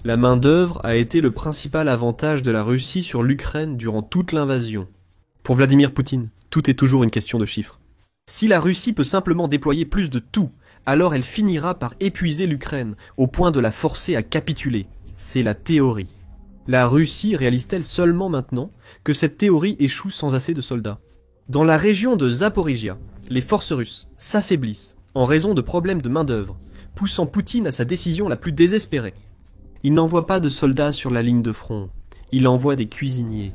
La main-d'œuvre a été le principal avantage de la Russie sur l'Ukraine durant toute l'invasion. Pour Vladimir Poutine, tout est toujours une question de chiffres. Si la Russie peut simplement déployer plus de tout, alors elle finira par épuiser l'Ukraine, au point de la forcer à capituler. C'est la théorie. La Russie réalise-t-elle seulement maintenant que cette théorie échoue sans assez de soldats? Dans la région de Zaporijia, les forces russes s'affaiblissent en raison de problèmes de main-d'œuvre, poussant Poutine à sa décision la plus désespérée. Il n'envoie pas de soldats sur la ligne de front, il envoie des cuisiniers.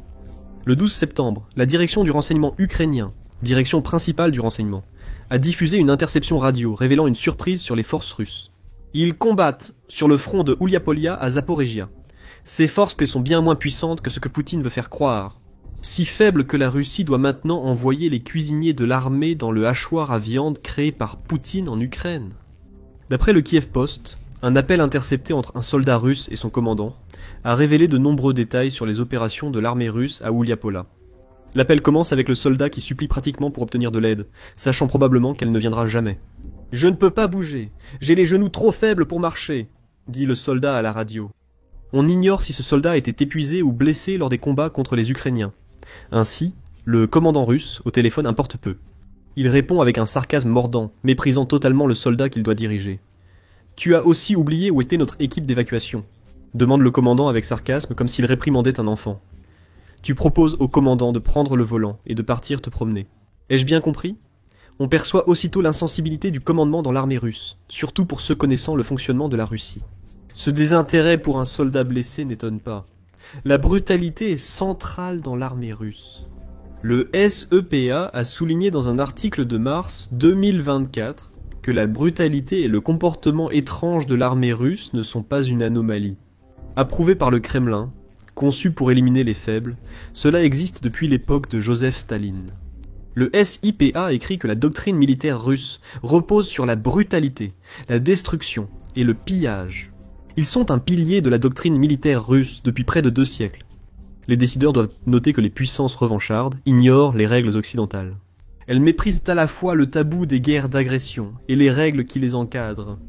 Le 12 septembre, la direction du renseignement ukrainien, direction principale du renseignement, a diffusé une interception radio révélant une surprise sur les forces russes. Ils combattent sur le front de Ouliapolia à Zaporijia. Ces forces sont bien moins puissantes que ce que Poutine veut faire croire. Si faibles que la Russie doit maintenant envoyer les cuisiniers de l'armée dans le hachoir à viande créé par Poutine en Ukraine. D'après le Kiev Post, un appel intercepté entre un soldat russe et son commandant a révélé de nombreux détails sur les opérations de l'armée russe à Ouliapola. L'appel commence avec le soldat qui supplie pratiquement pour obtenir de l'aide, sachant probablement qu'elle ne viendra jamais. « Je ne peux pas bouger, j'ai les genoux trop faibles pour marcher », dit le soldat à la radio. On ignore si ce soldat était épuisé ou blessé lors des combats contre les Ukrainiens. Ainsi, le commandant russe, au téléphone, importe peu. Il répond avec un sarcasme mordant, méprisant totalement le soldat qu'il doit diriger. « Tu as aussi oublié où était notre équipe d'évacuation ?» demande le commandant avec sarcasme, comme s'il réprimandait un enfant. Tu proposes au commandant de prendre le volant et de partir te promener. Ai-je bien compris? On perçoit aussitôt l'insensibilité du commandement dans l'armée russe, surtout pour ceux connaissant le fonctionnement de la Russie. Ce désintérêt pour un soldat blessé n'étonne pas. La brutalité est centrale dans l'armée russe. Le SEPA a souligné dans un article de mars 2024 que la brutalité et le comportement étrange de l'armée russe ne sont pas une anomalie. Approuvé par le Kremlin, conçu pour éliminer les faibles, cela existe depuis l'époque de Joseph Staline. Le SIPA écrit que la doctrine militaire russe repose sur la brutalité, la destruction et le pillage. Ils sont un pilier de la doctrine militaire russe depuis près de 2 siècles. Les décideurs doivent noter que les puissances revanchardes ignorent les règles occidentales. Elles méprisent à la fois le tabou des guerres d'agression et les règles qui les encadrent.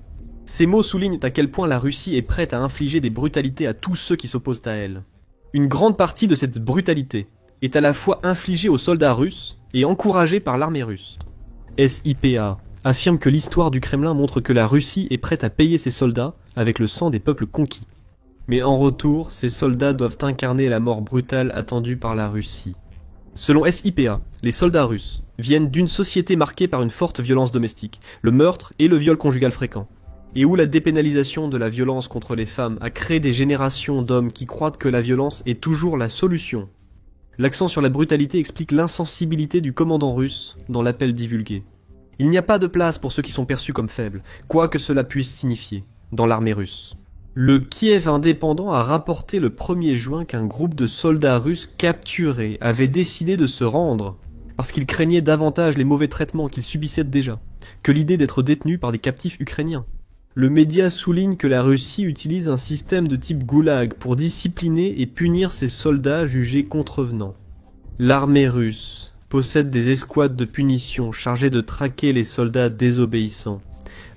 Ces mots soulignent à quel point la Russie est prête à infliger des brutalités à tous ceux qui s'opposent à elle. Une grande partie de cette brutalité est à la fois infligée aux soldats russes et encouragée par l'armée russe. SIPA affirme que l'histoire du Kremlin montre que la Russie est prête à payer ses soldats avec le sang des peuples conquis. Mais en retour, ces soldats doivent incarner la mort brutale attendue par la Russie. Selon SIPA, les soldats russes viennent d'une société marquée par une forte violence domestique, le meurtre et le viol conjugal fréquent, et où la dépénalisation de la violence contre les femmes a créé des générations d'hommes qui croient que la violence est toujours la solution. L'accent sur la brutalité explique l'insensibilité du commandant russe dans l'appel divulgué. Il n'y a pas de place pour ceux qui sont perçus comme faibles, quoi que cela puisse signifier, dans l'armée russe. Le Kiev indépendant a rapporté le 1er juin qu'un groupe de soldats russes capturés avait décidé de se rendre, parce qu'ils craignaient davantage les mauvais traitements qu'ils subissaient déjà, que l'idée d'être détenus par des captifs ukrainiens. Le média souligne que la Russie utilise un système de type goulag pour discipliner et punir ses soldats jugés contrevenants. L'armée russe possède des escouades de punition chargées de traquer les soldats désobéissants,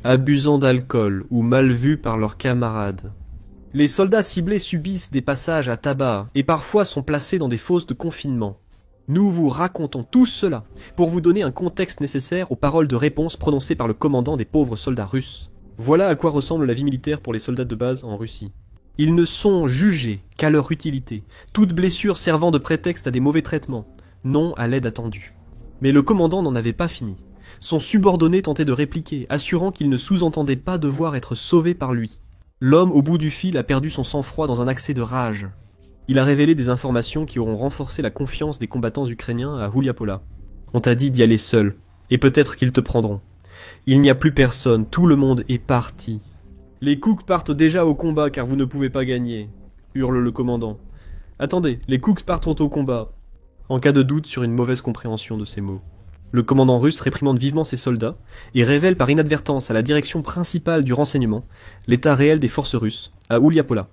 abusant d'alcool ou mal vus par leurs camarades. Les soldats ciblés subissent des passages à tabac et parfois sont placés dans des fosses de confinement. Nous vous racontons tout cela pour vous donner un contexte nécessaire aux paroles de réponse prononcées par le commandant des pauvres soldats russes. Voilà à quoi ressemble la vie militaire pour les soldats de base en Russie. Ils ne sont jugés qu'à leur utilité, toute blessure servant de prétexte à des mauvais traitements, non à l'aide attendue. Mais le commandant n'en avait pas fini. Son subordonné tentait de répliquer, assurant qu'il ne sous-entendait pas devoir être sauvé par lui. L'homme au bout du fil a perdu son sang-froid dans un accès de rage. Il a révélé des informations qui auront renforcé la confiance des combattants ukrainiens à Ouliapola. On t'a dit d'y aller seul, et peut-être qu'ils te prendront. Il n'y a plus personne, tout le monde est parti. Les Cooks partent déjà au combat car vous ne pouvez pas gagner, hurle le commandant. Attendez, les Cooks partent au combat. En cas de doute sur une mauvaise compréhension de ces mots. Le commandant russe réprimande vivement ses soldats et révèle par inadvertance à la direction principale du renseignement l'état réel des forces russes, à Ouliapola.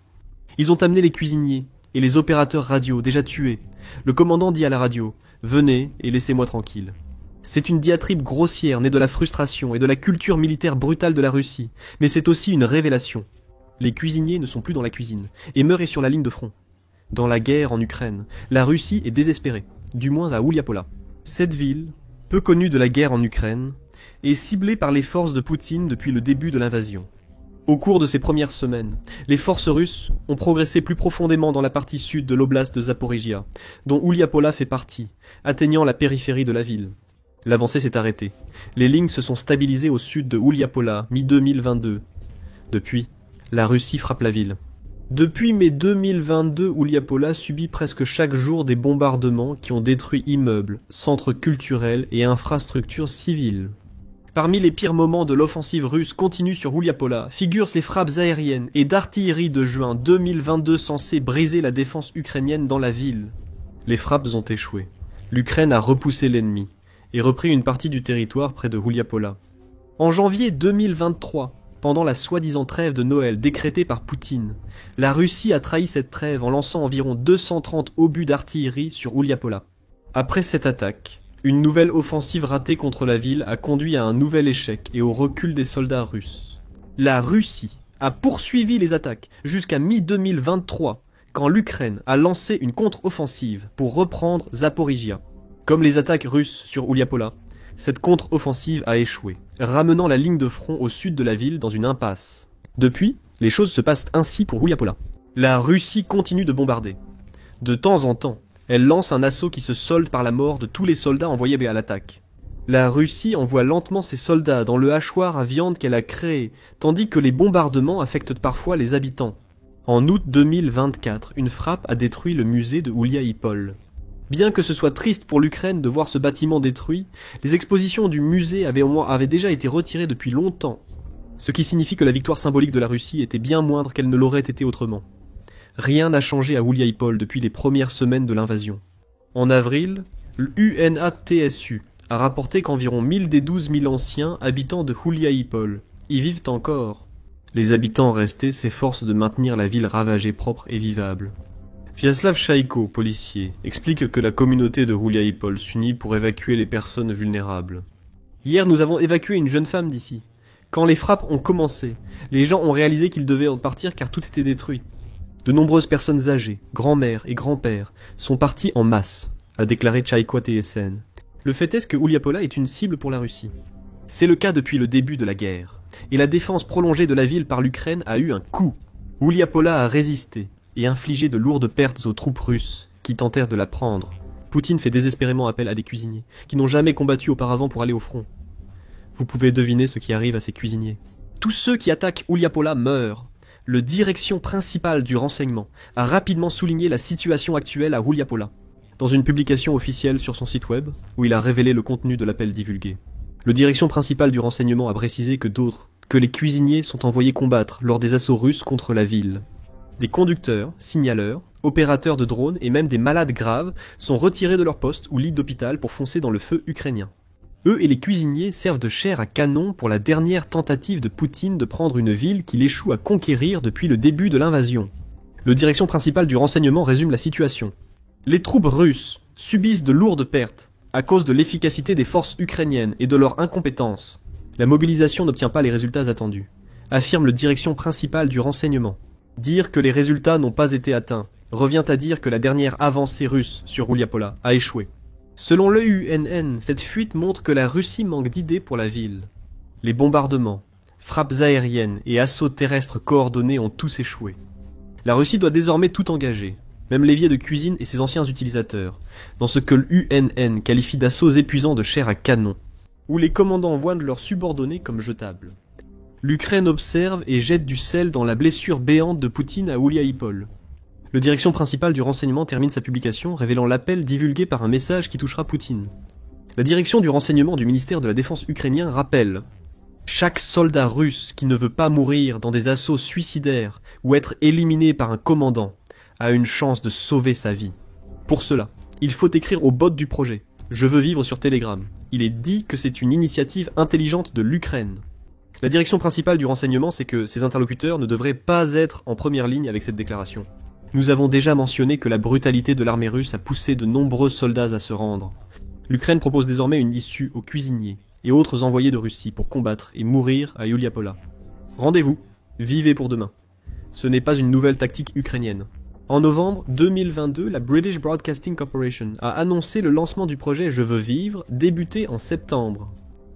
Ils ont amené les cuisiniers et les opérateurs radio déjà tués. Le commandant dit à la radio « Venez et laissez-moi tranquille ». C'est une diatribe grossière née de la frustration et de la culture militaire brutale de la Russie, mais c'est aussi une révélation. Les cuisiniers ne sont plus dans la cuisine et meurent sur la ligne de front. Dans la guerre en Ukraine, la Russie est désespérée, du moins à Ouliapola. Cette ville, peu connue de la guerre en Ukraine, est ciblée par les forces de Poutine depuis le début de l'invasion. Au cours de ces premières semaines, les forces russes ont progressé plus profondément dans la partie sud de l'oblast de Zaporijia, dont Ouliapola fait partie, atteignant la périphérie de la ville. L'avancée s'est arrêtée. Les lignes se sont stabilisées au sud de Ouliapola, mi-2022. Depuis, la Russie frappe la ville. Depuis mai 2022, Ouliapola subit presque chaque jour des bombardements qui ont détruit immeubles, centres culturels et infrastructures civiles. Parmi les pires moments de l'offensive russe continue sur Ouliapola figurent les frappes aériennes et d'artillerie de juin 2022 censées briser la défense ukrainienne dans la ville. Les frappes ont échoué. L'Ukraine a repoussé l'ennemi et repris une partie du territoire près de Ouliapola. En janvier 2023, pendant la soi-disant trêve de Noël décrétée par Poutine, la Russie a trahi cette trêve en lançant environ 230 obus d'artillerie sur Ouliapola. Après cette attaque, une nouvelle offensive ratée contre la ville a conduit à un nouvel échec et au recul des soldats russes. La Russie a poursuivi les attaques jusqu'à mi-2023, quand l'Ukraine a lancé une contre-offensive pour reprendre Zaporijia. Comme les attaques russes sur Ouliapola, cette contre-offensive a échoué, ramenant la ligne de front au sud de la ville dans une impasse. Depuis, les choses se passent ainsi pour Ouliapola. La Russie continue de bombarder. De temps en temps, elle lance un assaut qui se solde par la mort de tous les soldats envoyés à l'attaque. La Russie envoie lentement ses soldats dans le hachoir à viande qu'elle a créé, tandis que les bombardements affectent parfois les habitants. En août 2024, une frappe a détruit le musée de Ouliaïpol. Bien que ce soit triste pour l'Ukraine de voir ce bâtiment détruit, les expositions du musée avaient déjà été retirées depuis longtemps, ce qui signifie que la victoire symbolique de la Russie était bien moindre qu'elle ne l'aurait été autrement. Rien n'a changé à Ouliaïpol depuis les premières semaines de l'invasion. En avril, l'UNATSU a rapporté qu'environ 1000 des 12 000 anciens habitants de Ouliaïpol y vivent encore. Les habitants restés s'efforcent de maintenir la ville ravagée propre et vivable. Vyacheslav Chaïko, policier, explique que la communauté de Ouliaïpol s'unit pour évacuer les personnes vulnérables. Hier, nous avons évacué une jeune femme d'ici. Quand les frappes ont commencé, les gens ont réalisé qu'ils devaient partir car tout était détruit. De nombreuses personnes âgées, grand-mères et grands-pères, sont partis en masse, a déclaré Chaïko TSN. Le fait est que Ouliapola est une cible pour la Russie. C'est le cas depuis le début de la guerre, et la défense prolongée de la ville par l'Ukraine a eu un coup. Ouliapola a résisté et infligé de lourdes pertes aux troupes russes qui tentèrent de la prendre. Poutine fait désespérément appel à des cuisiniers qui n'ont jamais combattu auparavant pour aller au front. Vous pouvez deviner ce qui arrive à ces cuisiniers. Tous ceux qui attaquent Ouliapola meurent. Le direction principal du renseignement a rapidement souligné la situation actuelle à Ouliapola, dans une publication officielle sur son site web, où il a révélé le contenu de l'appel divulgué. Le direction principal du renseignement a précisé que les cuisiniers sont envoyés combattre lors des assauts russes contre la ville. Des conducteurs, signaleurs, opérateurs de drones et même des malades graves sont retirés de leur poste ou lit d'hôpital pour foncer dans le feu ukrainien. Eux et les cuisiniers servent de chair à canon pour la dernière tentative de Poutine de prendre une ville qu'il échoue à conquérir depuis le début de l'invasion. Le direction principal du renseignement résume la situation. Les troupes russes subissent de lourdes pertes à cause de l'efficacité des forces ukrainiennes et de leur incompétence. La mobilisation n'obtient pas les résultats attendus, affirme le direction principal du renseignement. Dire que les résultats n'ont pas été atteints revient à dire que la dernière avancée russe sur Ouliapola a échoué. Selon l'EUNN, cette fuite montre que la Russie manque d'idées pour la ville. Les bombardements, frappes aériennes et assauts terrestres coordonnés ont tous échoué. La Russie doit désormais tout engager, même l'évier de cuisine et ses anciens utilisateurs, dans ce que l'UNN qualifie d'assauts épuisants de chair à canon, où les commandants voient leurs subordonnés comme jetables. L'Ukraine observe et jette du sel dans la blessure béante de Poutine à Ouliaïpol. Le direction principal du renseignement termine sa publication révélant l'appel divulgué par un message qui touchera Poutine. La direction du renseignement du ministère de la Défense ukrainien rappelle « Chaque soldat russe qui ne veut pas mourir dans des assauts suicidaires ou être éliminé par un commandant a une chance de sauver sa vie. Pour cela, il faut écrire au bot du projet « Je veux vivre sur Telegram ». Il est dit que c'est une initiative intelligente de l'Ukraine. La direction principale du renseignement sait que ses interlocuteurs ne devraient pas être en première ligne avec cette déclaration. Nous avons déjà mentionné que la brutalité de l'armée russe a poussé de nombreux soldats à se rendre. L'Ukraine propose désormais une issue aux cuisiniers et autres envoyés de Russie pour combattre et mourir à Ouliapola. Rendez-vous, vivez pour demain. Ce n'est pas une nouvelle tactique ukrainienne. En novembre 2022, la British Broadcasting Corporation a annoncé le lancement du projet Je veux vivre, débuté en septembre.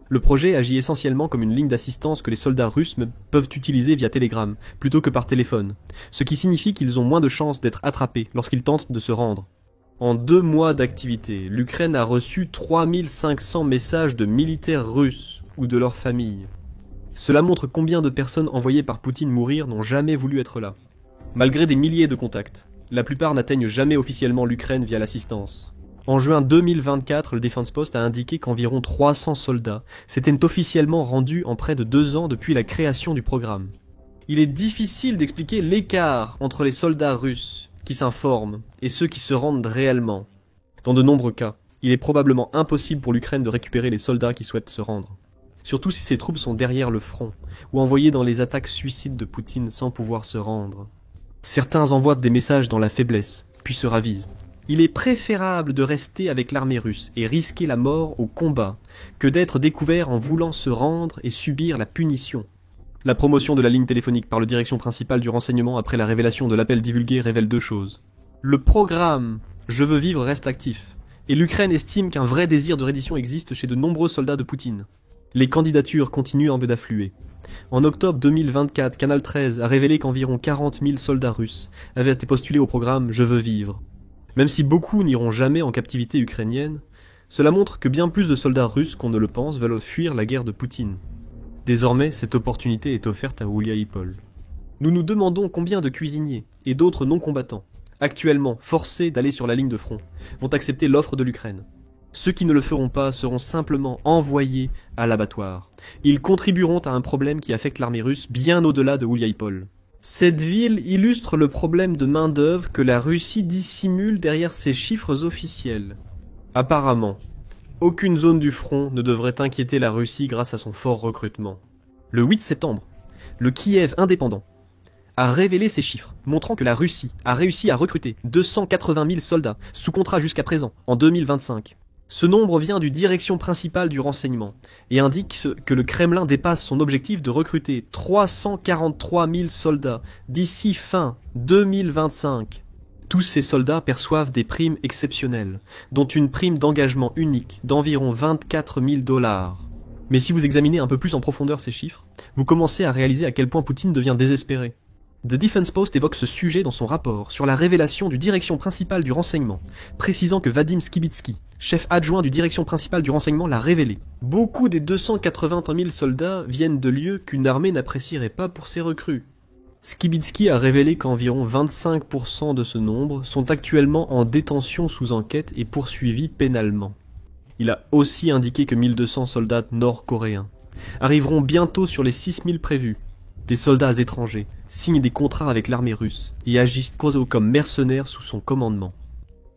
Le projet agit essentiellement comme une ligne d'assistance que les soldats russes peuvent utiliser via Telegram, plutôt que par téléphone, ce qui signifie qu'ils ont moins de chances d'être attrapés lorsqu'ils tentent de se rendre. En 2 mois d'activité, l'Ukraine a reçu 3500 messages de militaires russes ou de leurs familles. Cela montre combien de personnes envoyées par Poutine mourir n'ont jamais voulu être là. Malgré des milliers de contacts, la plupart n'atteignent jamais officiellement l'Ukraine via l'assistance. En juin 2024, le Defense Post a indiqué qu'environ 300 soldats s'étaient officiellement rendus en près de 2 ans depuis la création du programme. Il est difficile d'expliquer l'écart entre les soldats russes qui s'informent et ceux qui se rendent réellement. Dans de nombreux cas, il est probablement impossible pour l'Ukraine de récupérer les soldats qui souhaitent se rendre. Surtout si ses troupes sont derrière le front, ou envoyées dans les attaques suicides de Poutine sans pouvoir se rendre. Certains envoient des messages dans la faiblesse, puis se ravisent. Il est préférable de rester avec l'armée russe et risquer la mort au combat, que d'être découvert en voulant se rendre et subir la punition. La promotion de la ligne téléphonique par le direction principale du renseignement après la révélation de l'appel divulgué révèle 2 choses. Le programme Je veux vivre reste actif, et l'Ukraine estime qu'un vrai désir de reddition existe chez de nombreux soldats de Poutine. Les candidatures continuent d'affluer. En octobre 2024, Canal 13 a révélé qu'environ 40 000 soldats russes avaient été postulés au programme Je veux vivre. Même si beaucoup n'iront jamais en captivité ukrainienne, cela montre que bien plus de soldats russes qu'on ne le pense veulent fuir la guerre de Poutine. Désormais, cette opportunité est offerte à Gouliaïpol. Nous nous demandons combien de cuisiniers et d'autres non-combattants, actuellement forcés d'aller sur la ligne de front, vont accepter l'offre de l'Ukraine. Ceux qui ne le feront pas seront simplement envoyés à l'abattoir. Ils contribueront à un problème qui affecte l'armée russe bien au-delà de Gouliaïpol. Cette ville illustre le problème de main-d'œuvre que la Russie dissimule derrière ses chiffres officiels. Apparemment, aucune zone du front ne devrait inquiéter la Russie grâce à son fort recrutement. Le 8 septembre, le Kiev indépendant a révélé ces chiffres, montrant que la Russie a réussi à recruter 280 000 soldats sous contrat jusqu'à présent, en 2025. Ce nombre vient du direction principale du renseignement et indique que le Kremlin dépasse son objectif de recruter 343 000 soldats d'ici fin 2025. Tous ces soldats perçoivent des primes exceptionnelles, dont une prime d'engagement unique d'environ 24 000 $. Mais si vous examinez un peu plus en profondeur ces chiffres, vous commencez à réaliser à quel point Poutine devient désespéré. The Defense Post évoque ce sujet dans son rapport sur la révélation du direction principale du renseignement, précisant que Vadim Skibitsky, chef adjoint du direction principale du renseignement, l'a révélé. Beaucoup des 280 000 soldats viennent de lieux qu'une armée n'apprécierait pas pour ses recrues. Skibitsky a révélé qu'environ 25% de ce nombre sont actuellement en détention sous enquête et poursuivis pénalement. Il a aussi indiqué que 1200 soldats nord-coréens arriveront bientôt sur les 6000 prévus. Des soldats étrangers signent des contrats avec l'armée russe et agissent comme mercenaires sous son commandement.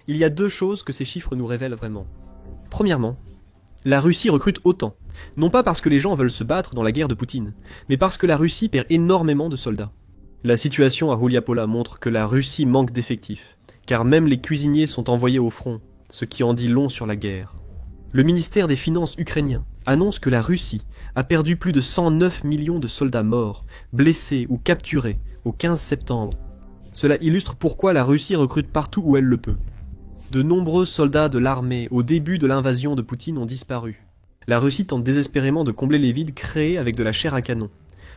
Il y a 2 choses que ces chiffres nous révèlent vraiment. Premièrement, la Russie recrute autant, non pas parce que les gens veulent se battre dans la guerre de Poutine, mais parce que la Russie perd énormément de soldats. La situation à Gouliaïpol montre que la Russie manque d'effectifs, car même les cuisiniers sont envoyés au front, ce qui en dit long sur la guerre. Le ministère des Finances ukrainien annonce que la Russie a perdu plus de 109 millions de soldats morts, blessés ou capturés au 15 septembre. Cela illustre pourquoi la Russie recrute partout où elle le peut. De nombreux soldats de l'armée au début de l'invasion de Poutine ont disparu. La Russie tente désespérément de combler les vides créés avec de la chair à canon.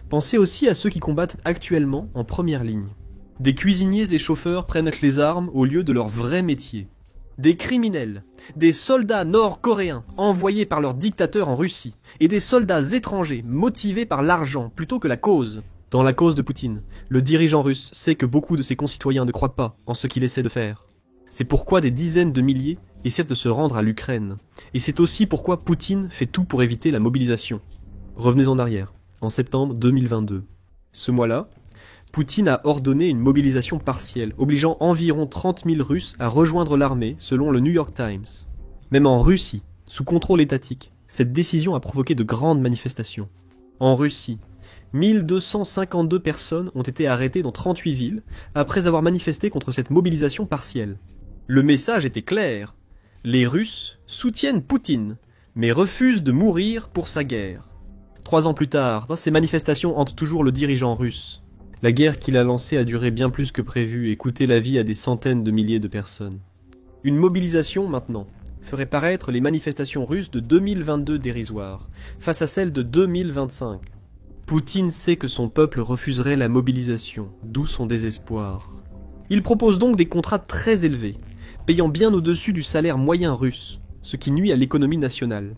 Pensez aussi à ceux qui combattent actuellement en première ligne. Des cuisiniers et chauffeurs prennent les armes au lieu de leur vrai métier. Des criminels, des soldats nord-coréens envoyés par leur dictateur en Russie, et des soldats étrangers motivés par l'argent plutôt que la cause. Dans la cause de Poutine, le dirigeant russe sait que beaucoup de ses concitoyens ne croient pas en ce qu'il essaie de faire. C'est pourquoi des dizaines de milliers essaient de se rendre à l'Ukraine. Et c'est aussi pourquoi Poutine fait tout pour éviter la mobilisation. Revenez en arrière, en septembre 2022. Ce mois-là, Poutine a ordonné une mobilisation partielle, obligeant environ 30 000 Russes à rejoindre l'armée, selon le New York Times. Même en Russie, sous contrôle étatique, cette décision a provoqué de grandes manifestations. En Russie, 1252 personnes ont été arrêtées dans 38 villes après avoir manifesté contre cette mobilisation partielle. Le message était clair. Les Russes soutiennent Poutine, mais refusent de mourir pour sa guerre. 3 ans plus tard, ces manifestations hantent toujours le dirigeant russe. La guerre qu'il a lancée a duré bien plus que prévu et coûté la vie à des centaines de milliers de personnes. Une mobilisation, maintenant, ferait paraître les manifestations russes de 2022 dérisoires, face à celles de 2025. Poutine sait que son peuple refuserait la mobilisation, d'où son désespoir. Il propose donc des contrats très élevés, payant bien au-dessus du salaire moyen russe, ce qui nuit à l'économie nationale.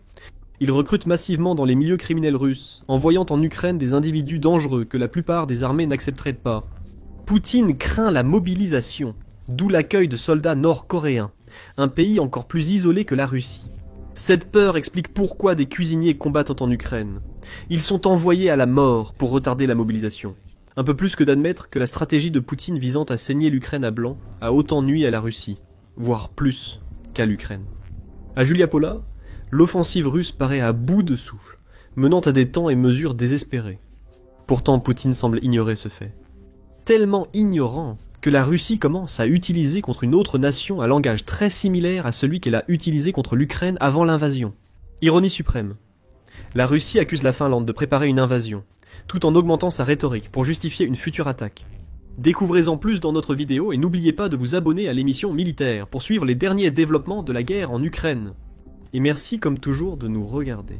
Il recrute massivement dans les milieux criminels russes, envoyant en Ukraine des individus dangereux que la plupart des armées n'accepteraient pas. Poutine craint la mobilisation, d'où l'accueil de soldats nord-coréens, un pays encore plus isolé que la Russie. Cette peur explique pourquoi des cuisiniers combattent en Ukraine. Ils sont envoyés à la mort pour retarder la mobilisation. Un peu plus que d'admettre que la stratégie de Poutine visant à saigner l'Ukraine à blanc a autant nui à la Russie, voire plus qu'à l'Ukraine. À Juliapola, l'offensive russe paraît à bout de souffle, menant à des temps et mesures désespérés. Pourtant, Poutine semble ignorer ce fait. Tellement ignorant que la Russie commence à utiliser contre une autre nation un langage très similaire à celui qu'elle a utilisé contre l'Ukraine avant l'invasion. Ironie suprême. La Russie accuse la Finlande de préparer une invasion, tout en augmentant sa rhétorique pour justifier une future attaque. Découvrez-en plus dans notre vidéo et n'oubliez pas de vous abonner à l'émission Militaire pour suivre les derniers développements de la guerre en Ukraine. Et merci comme toujours de nous regarder.